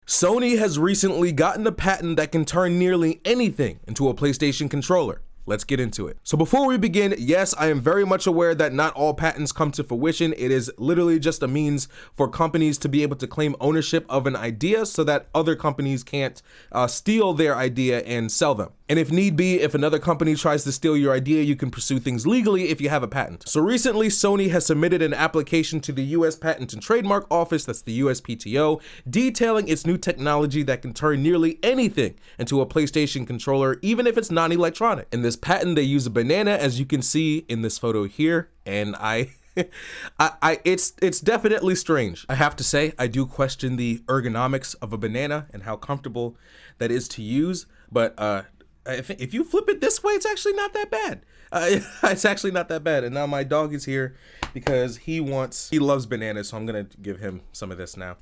Sony has recently gotten a patent that can turn nearly anything into a PlayStation controller. Let's get into it. So before we begin, yes, I am very much aware that not all patents come to fruition. It is literally just a means for companies to be able to claim ownership of an idea so that other companies can't steal their idea and sell them. And if need be, if another company tries to steal your idea, you can pursue things legally if you have a patent. So recently, Sony has submitted an application to the US Patent and Trademark Office, that's the USPTO, detailing its new technology that can turn nearly anything into a PlayStation controller, even if it's non-electronic. In this patent, they use a banana, as you can see in this photo here, and it's definitely strange. I have to say, I do question the ergonomics of a banana and how comfortable that is to use, but if you flip it this way, it's actually not that bad. It's actually not that bad. And now my dog is here because he loves bananas, so I'm gonna give him some of this now.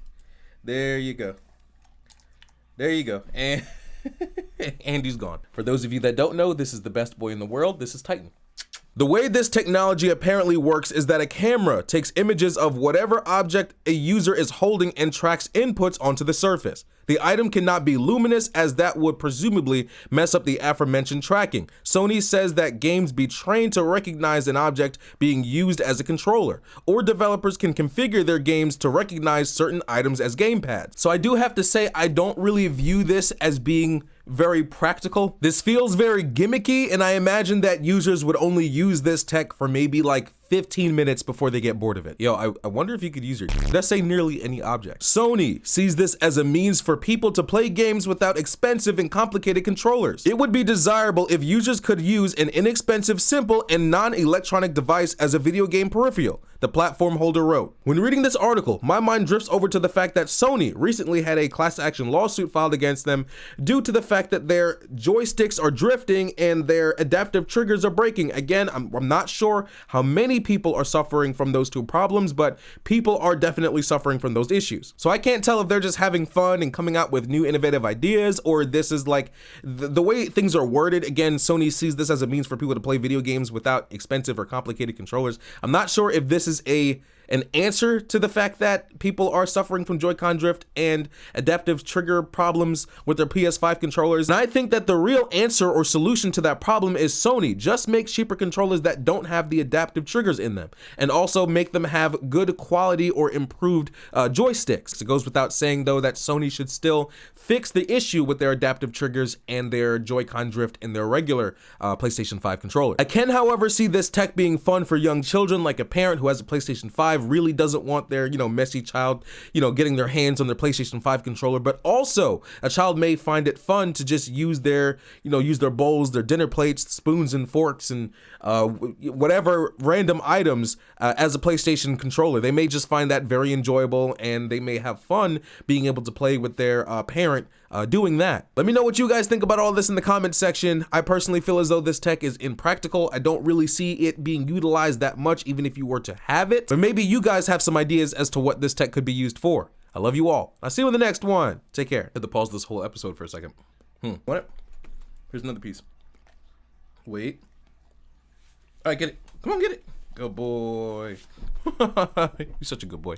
There you go. There you go. And Andy's gone. For those of you that don't know, this is the best boy in the world. This is Titan. The way this technology apparently works is that a camera takes images of whatever object a user is holding and tracks inputs onto the surface. The item cannot be luminous, as that would presumably mess up the aforementioned tracking. Sony says that games be trained to recognize an object being used as a controller, or developers can configure their games to recognize certain items as gamepads. So I do have to say, I don't really view this as being very practical. This feels very gimmicky, and I imagine that users would only use this tech for maybe like 15 minutes before they get bored of it. Yo, I wonder if you could use your, let's say, nearly any object. Sony sees this as a means for people to play games without expensive and complicated controllers. It would be desirable if users could use an inexpensive, simple, and non-electronic device as a video game peripheral, the platform holder wrote. When reading this article, my mind drifts over to the fact that Sony recently had a class action lawsuit filed against them due to the fact that their joysticks are drifting and their adaptive triggers are breaking. Again, I'm not sure how many people are suffering from those two problems, but people are definitely suffering from those issues. So I can't tell if they're just having fun and coming out with new innovative ideas, or this is like the way things are worded. Again, Sony sees this as a means for people to play video games without expensive or complicated controllers. I'm not sure if this is an answer to the fact that people are suffering from Joy-Con drift and adaptive trigger problems with their PS5 controllers. And I think that the real answer or solution to that problem is Sony just make cheaper controllers that don't have the adaptive triggers in them, and also make them have good quality or improved joysticks. It goes without saying, though, that Sony should still fix the issue with their adaptive triggers and their Joy-Con drift in their regular PlayStation 5 controller. I can, however, see this tech being fun for young children, like a parent who has a PlayStation 5 really doesn't want their, messy child, getting their hands on their PlayStation 5 controller, but also a child may find it fun to just use their, use their bowls, their dinner plates, spoons and forks, and whatever random items as a PlayStation controller. They may just find that very enjoyable, and they may have fun being able to play with their parent doing that. Let me know what you guys think about all this in the comment section. I personally feel as though this tech is impractical. I don't really see it being utilized that much, even if you were to have it. But maybe you guys have some ideas as to what this tech could be used for. I love you all. I'll see you in the next one. Take care. Hit the pause this whole episode for a second. Want it? Here's another piece. Wait. All right, get it. Come on, get it. Good boy. You're such a good boy.